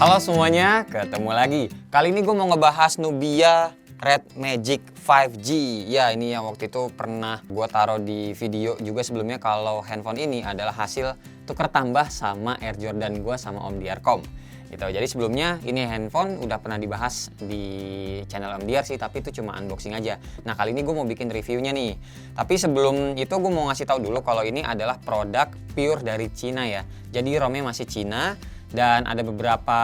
Halo semuanya, ketemu lagi. Kali ini gue mau ngebahas Nubia Red Magic 5G. Ya, ini yang waktu itu pernah gue taruh di video juga sebelumnya kalau handphone ini adalah hasil tuker tambah sama Air Jordan gue sama Om Diarkom. Gitu. Jadi sebelumnya ini handphone udah pernah dibahas di channel Om Diar sih, tapi itu cuma unboxing aja. Nah, kali ini gue mau bikin reviewnya nih. Tapi sebelum itu gue mau ngasih tahu dulu kalau ini adalah produk pure dari Cina ya. Jadi ROM-nya masih Cina. Dan ada beberapa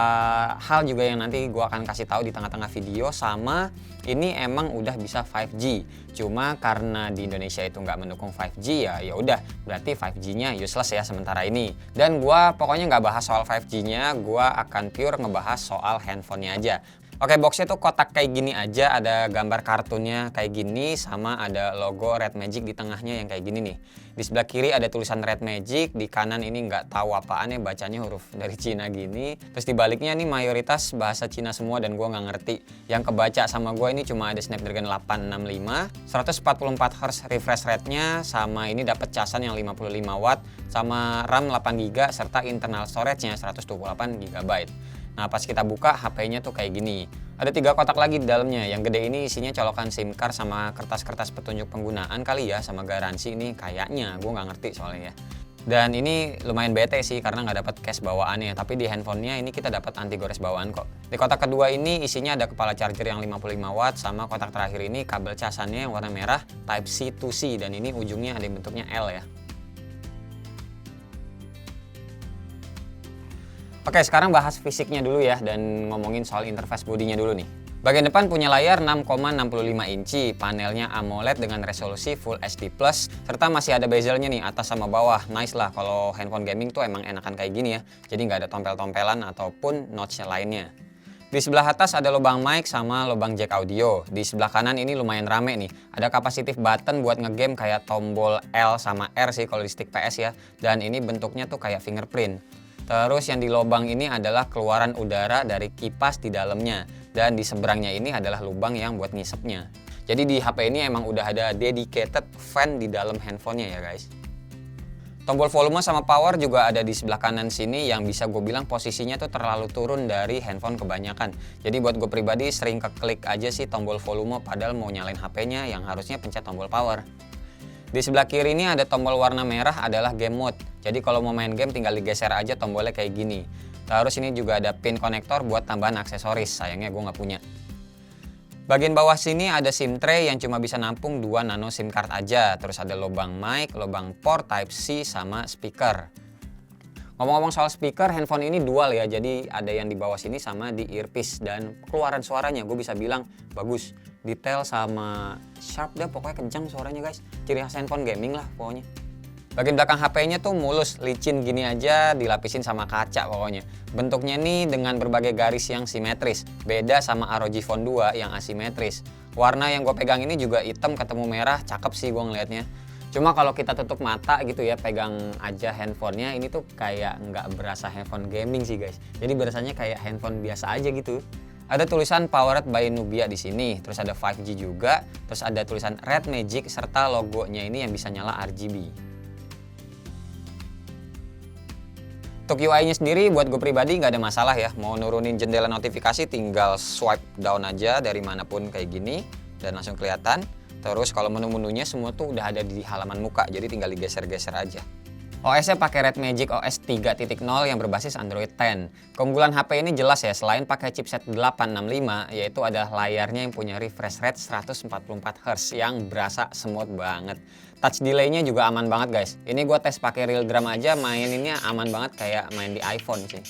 hal juga yang nanti gue akan kasih tahu di tengah-tengah video. Sama ini emang udah bisa 5G, cuma karena di Indonesia itu nggak mendukung 5G ya udah berarti 5G-nya useless ya sementara ini. Dan gue pokoknya nggak bahas soal 5G-nya, gue akan pure ngebahas soal handphonenya aja. Oke, boxnya tuh kotak kayak gini aja, ada gambar kartunnya kayak gini, sama ada logo Red Magic di tengahnya yang kayak gini nih. Di sebelah kiri ada tulisan Red Magic, di kanan ini nggak tahu apaan ya, bacanya huruf dari Cina gini. Terus di baliknya nih mayoritas bahasa Cina semua dan gue nggak ngerti. Yang kebaca sama gue ini cuma ada Snapdragon 865, 144 Hz refresh rate-nya, sama ini dapat casan yang 55 watt, sama RAM 8GB serta internal storage-nya 128GB. Nah, pas kita buka HP-nya tuh kayak gini. Ada 3 kotak lagi di dalamnya. Yang gede ini isinya colokan SIM card sama kertas-kertas petunjuk penggunaan kali ya, sama garansi ini kayaknya. Gue nggak ngerti soalnya ya. Dan ini lumayan bete sih karena nggak dapat case bawaannya. Tapi di handphonenya ini kita dapat anti gores bawaan kok. Di kotak kedua ini isinya ada kepala charger yang 55 watt, sama kotak terakhir ini kabel casannya yang warna merah Type C to C, dan ini ujungnya ada yang bentuknya L ya. Oke, sekarang bahas fisiknya dulu ya dan ngomongin soal interface bodinya dulu nih. Bagian depan punya layar 6,65 inci, panelnya AMOLED dengan resolusi Full HD+, serta masih ada bezelnya nih atas sama bawah. Nice lah, kalau handphone gaming tuh emang enakan kayak gini ya. Jadi nggak ada tompel-tompelan ataupun notch lainnya. Di sebelah atas ada lubang mic sama lubang jack audio. Di sebelah kanan ini lumayan rame nih. Ada capacitive button buat ngegame kayak tombol L sama R sih kalau di stick PS ya. Dan ini bentuknya tuh kayak fingerprint. Terus yang di lubang ini adalah keluaran udara dari kipas di dalamnya. Dan di seberangnya ini adalah lubang yang buat ngisepnya. Jadi di HP ini emang udah ada dedicated fan di dalam handphonenya ya guys. Tombol volume sama power juga ada di sebelah kanan sini, yang bisa gue bilang posisinya tuh terlalu turun dari handphone kebanyakan. Jadi buat gue pribadi sering keklik aja sih tombol volume padahal mau nyalain HP-nya yang harusnya pencet tombol power. Di sebelah kiri ini ada tombol warna merah adalah game mode. Jadi kalau mau main game tinggal digeser aja tombolnya kayak gini. Terus ini juga ada pin konektor buat tambahan aksesoris. Sayangnya gue nggak punya. Bagian bawah sini ada SIM tray yang cuma bisa nampung 2 nano SIM card aja. Terus ada lubang mic, lubang port Type C sama speaker. Ngomong-ngomong soal speaker, handphone ini dual ya. Jadi ada yang di bawah sini sama di earpiece. Dan keluaran suaranya gue bisa bilang bagus. Detail sama sharp dah, pokoknya kencang suaranya guys. Ciri khas handphone gaming lah pokoknya. Bagian belakang HP-nya tuh mulus, licin gini aja, dilapisin sama kaca pokoknya. Bentuknya nih dengan berbagai garis yang simetris. Beda sama ROG Phone 2 yang asimetris. Warna yang gue pegang ini juga hitam ketemu merah, cakep sih gue ngeliatnya. Cuma kalau kita tutup mata gitu ya, pegang aja handphonenya, ini tuh kayak nggak berasa handphone gaming sih guys. Jadi berasanya kayak handphone biasa aja gitu. Ada tulisan Powered by Nubia di sini, terus ada 5G juga, terus ada tulisan Red Magic serta logonya ini yang bisa nyala RGB. Untuk UI-nya sendiri buat gue pribadi nggak ada masalah ya. Mau nurunin jendela notifikasi tinggal swipe down aja dari manapun kayak gini dan langsung kelihatan. Terus kalau menu-menunya semua tuh udah ada di halaman muka, jadi tinggal digeser-geser aja. OS-nya pakai Red Magic OS 3.0 yang berbasis Android 10. Keunggulan HP ini jelas ya, selain pakai chipset 865, yaitu adalah layarnya yang punya refresh rate 144 Hz yang berasa smooth banget. Touch delay-nya juga aman banget guys. Ini gue tes pakai Realgram aja, maininnya aman banget kayak main di iPhone sih.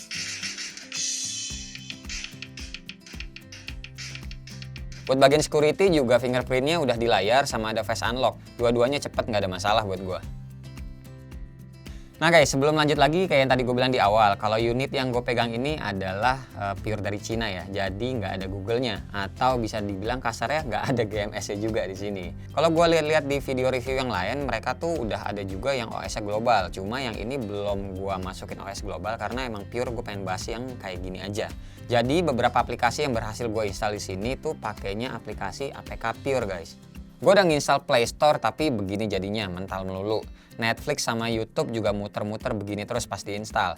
Buat bagian security juga fingerprint-nya udah di layar sama ada face unlock. Dua-duanya cepet, nggak ada masalah buat gue. Nah guys, sebelum lanjut lagi kayak yang tadi gue bilang di awal, kalau unit yang gue pegang ini adalah pure dari Cina ya, jadi nggak ada Google-nya, atau bisa dibilang kasarnya nggak ada GMS-nya juga di sini. Kalau gue lihat-lihat di video review yang lain, mereka tuh udah ada juga yang OS-nya global, cuma yang ini belum gue masukin OS global karena emang pure gue pengen bahas yang kayak gini aja. Jadi beberapa aplikasi yang berhasil gue install di sini tuh pakainya aplikasi APK pure guys. Gue udah nginstal Play Store tapi begini jadinya, mental melulu. Netflix sama YouTube juga muter-muter begini terus pas diinstal.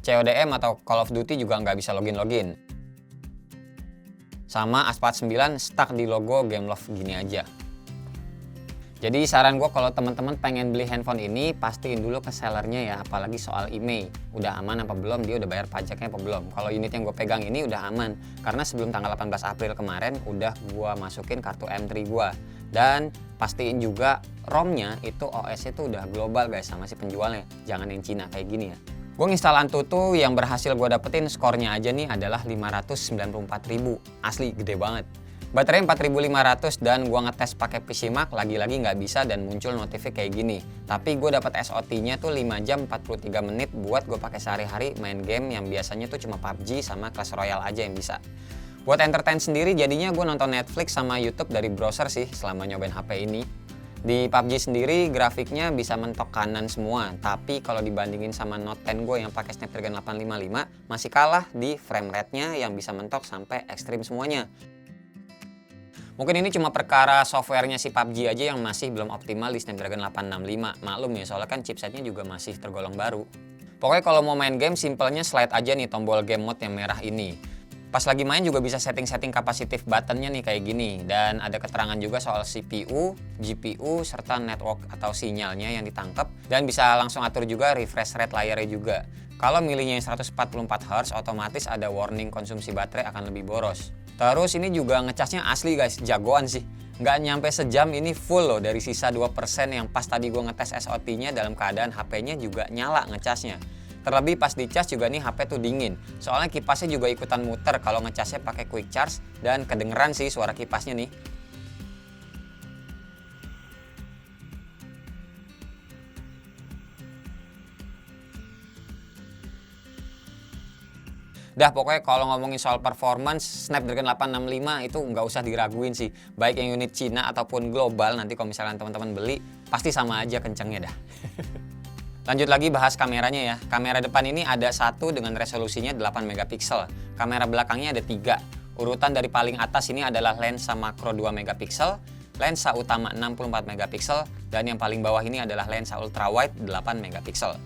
CODM atau Call of Duty juga nggak bisa login. Sama Asphalt 9 stuck di logo Gameloft gini aja. Jadi saran gue kalau teman-teman pengen beli handphone ini, pastiin dulu ke sellernya ya, apalagi soal IMEI. Udah aman apa belum, dia udah bayar pajaknya apa belum. Kalau unit yang gue pegang ini udah aman, karena sebelum tanggal 18 April kemarin udah gue masukin kartu M3 gue. Dan pastiin juga ROM-nya itu OS itu udah global guys sama si penjualnya, jangan yang Cina kayak gini ya. Gue nginstal Antutu, yang berhasil gue dapetin skornya aja nih adalah 594.000, asli gede banget. Baterai 4500 dan gua ngetes pakai PC Mark lagi-lagi nggak bisa dan muncul notifnya kayak gini. Tapi gue dapat SOT-nya tuh 5 jam 43 menit buat gue pakai sehari-hari main game yang biasanya tuh cuma PUBG sama Clash Royale aja yang bisa. Buat entertain sendiri jadinya gue nonton Netflix sama YouTube dari browser sih selama nyobain HP ini. Di PUBG sendiri grafiknya bisa mentok kanan semua, tapi kalau dibandingin sama Note 10 gue yang pakai Snapdragon 855 masih kalah di frame rate-nya yang bisa mentok sampai ekstrim semuanya. Mungkin ini cuma perkara softwarenya si PUBG aja yang masih belum optimal di Snapdragon 865. Maklum ya, soalnya kan chipsetnya juga masih tergolong baru. Pokoknya kalau mau main game, simpelnya slide aja nih tombol game mode yang merah ini. Pas lagi main juga bisa setting-setting kapasitif buttonnya nih kayak gini. Dan ada keterangan juga soal CPU, GPU, serta network atau sinyalnya yang ditangkap. Dan bisa langsung atur juga refresh rate layarnya juga. Kalau milihnya yang 144Hz, otomatis ada warning konsumsi baterai akan lebih boros. Terus ini juga ngecasnya asli guys, jagoan sih. Nggak nyampe sejam ini full loh dari sisa 2% yang pas tadi gue ngetes SOT-nya dalam keadaan HP-nya juga nyala ngecasnya. Terlebih pas dicas juga nih HP tuh dingin. Soalnya kipasnya juga ikutan muter kalau ngecasnya pakai quick charge dan kedengeran sih suara kipasnya nih. Dah pokoknya kalau ngomongin soal performance, Snapdragon 865 itu nggak usah diraguin sih. Baik yang unit Cina ataupun global, nanti kalau misalnya teman-teman beli, pasti sama aja kencengnya dah. Lanjut lagi bahas kameranya ya. Kamera depan ini ada satu dengan resolusinya 8 megapiksel. Kamera belakangnya ada 3. Urutan dari paling atas ini adalah lensa makro 2 megapiksel, lensa utama 64 megapiksel, dan yang paling bawah ini adalah lensa ultrawide 8 megapiksel.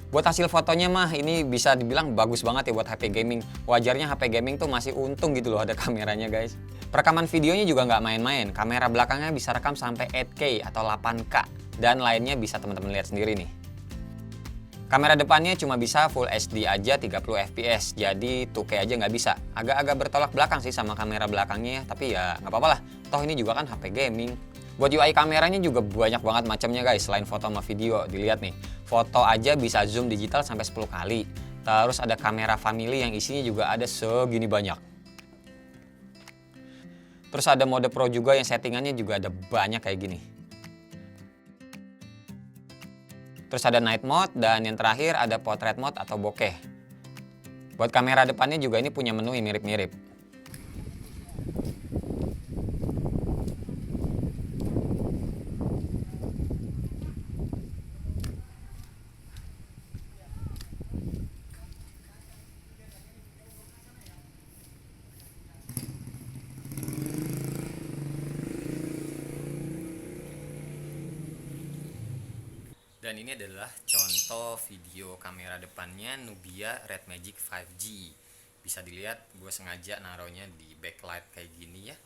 Buat hasil fotonya mah ini bisa dibilang bagus banget ya buat HP gaming. Wajarnya HP gaming tuh masih untung gitu loh ada kameranya guys. Perekaman videonya juga nggak main-main. Kamera belakangnya bisa rekam sampai 8K atau 8K. Dan lainnya bisa teman-teman lihat sendiri nih. Kamera depannya cuma bisa Full HD aja 30 fps. Jadi 2K aja nggak bisa. Agak-agak bertolak belakang sih sama kamera belakangnya ya. Tapi ya nggak apa-apa lah. Toh ini juga kan HP gaming. Buat UI kameranya juga banyak banget macamnya guys, selain foto sama video. Dilihat nih, foto aja bisa zoom digital sampai 10 kali. Terus ada kamera family yang isinya juga ada segini banyak. Terus ada mode pro juga yang settingannya juga ada banyak kayak gini. Terus ada night mode dan yang terakhir ada portrait mode atau bokeh. Buat kamera depannya juga ini punya menu yang mirip-mirip. Dan ini adalah contoh video kamera depannya Nubia Red Magic 5G. Bisa dilihat gue sengaja naruhnya di backlight kayak gini ya.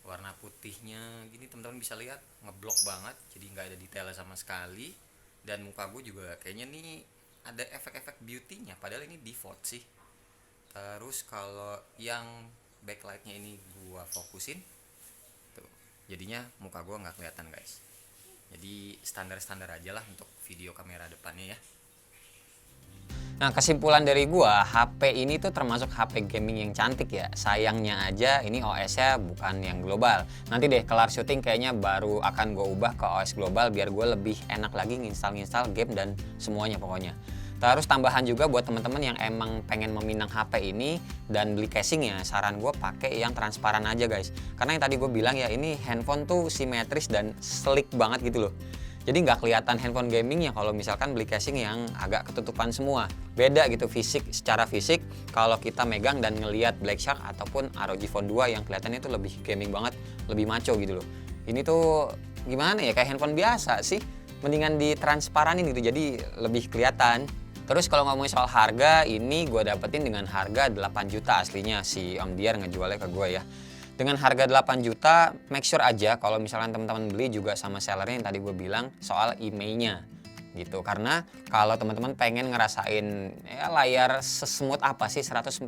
Warna putihnya gini teman-teman bisa lihat ngeblok banget, jadi nggak ada detail sama sekali. Dan muka gue juga kayaknya nih ada efek-efek beauty-nya, padahal ini default sih. Terus kalau yang backlightnya ini gue fokusin, tuh, jadinya muka gue nggak kelihatan guys. Jadi standar-standar aja lah untuk video kamera depannya ya. Nah kesimpulan dari gua, HP ini tuh termasuk HP gaming yang cantik ya. Sayangnya aja ini OS-nya bukan yang global. Nanti deh kelar syuting kayaknya baru akan gua ubah ke OS global biar gua lebih enak lagi nginstal game dan semuanya pokoknya. Terus tambahan juga buat teman-teman yang emang pengen meminang HP ini dan beli casing ya, saran gue pakai yang transparan aja guys. Karena yang tadi gue bilang ya, ini handphone tuh simetris dan sleek banget gitu loh. Jadi nggak kelihatan handphone gaming ya kalau misalkan beli casing yang agak ketutupan semua. Beda gitu secara fisik kalau kita megang dan ngelihat Black Shark ataupun ROG Phone 2 yang kelihatannya tuh lebih gaming banget, lebih maco gitu loh. Ini tuh gimana ya, kayak handphone biasa sih. Mendingan ditransparanin gitu jadi lebih kelihatan. Terus kalau ngomongin soal harga, ini gue dapetin dengan harga 8 juta aslinya, si Om Diar ngejualnya ke gue ya. Dengan harga 8 juta, make sure aja kalau misalkan teman-teman beli juga sama sellernya yang tadi gue bilang soal IMEI-nya gitu. Karena kalau teman-teman pengen ngerasain ya, layar sesmooth apa sih 144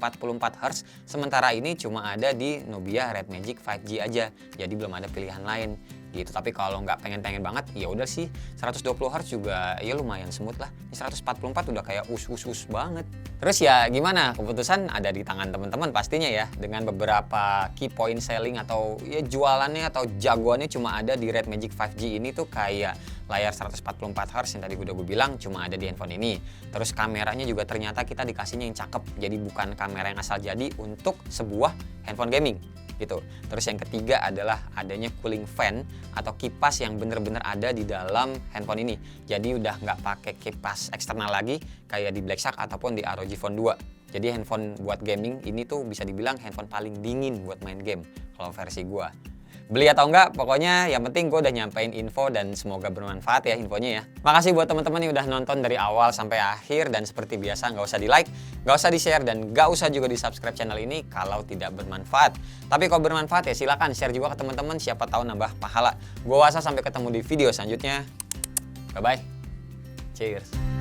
Hz, sementara ini cuma ada di Nubia Red Magic 5G aja, jadi belum ada pilihan lain gitu. Tapi kalau nggak pengen banget, ya udah sih 120 Hz juga ya lumayan smooth lah. Ini 144 udah kayak us banget. Terus ya gimana, keputusan ada di tangan teman-teman pastinya ya. Dengan beberapa key point selling atau ya jualannya atau jagoannya cuma ada di Red Magic 5G ini tuh kayak layar 144 Hz yang tadi gue bilang cuma ada di handphone ini. Terus kameranya juga ternyata kita dikasihnya yang cakep, jadi bukan kamera yang asal jadi untuk sebuah handphone gaming gitu. Terus yang ketiga adalah adanya cooling fan atau kipas yang bener-bener ada di dalam handphone ini. Jadi udah nggak pakai kipas eksternal lagi kayak di Black Shark ataupun di ROG Phone 2. Jadi handphone buat gaming ini tuh bisa dibilang handphone paling dingin buat main game kalau versi gua. Beli atau enggak, pokoknya yang penting gue udah nyampein info dan semoga bermanfaat ya infonya ya. Makasih buat teman-teman yang udah nonton dari awal sampai akhir, dan seperti biasa nggak usah di like, nggak usah di share, dan nggak usah juga di subscribe channel ini kalau tidak bermanfaat. Tapi kalau bermanfaat ya silakan share juga ke teman-teman, siapa tahu nambah pahala. Gue Wasa, sampai ketemu di video selanjutnya. Bye bye. Cheers.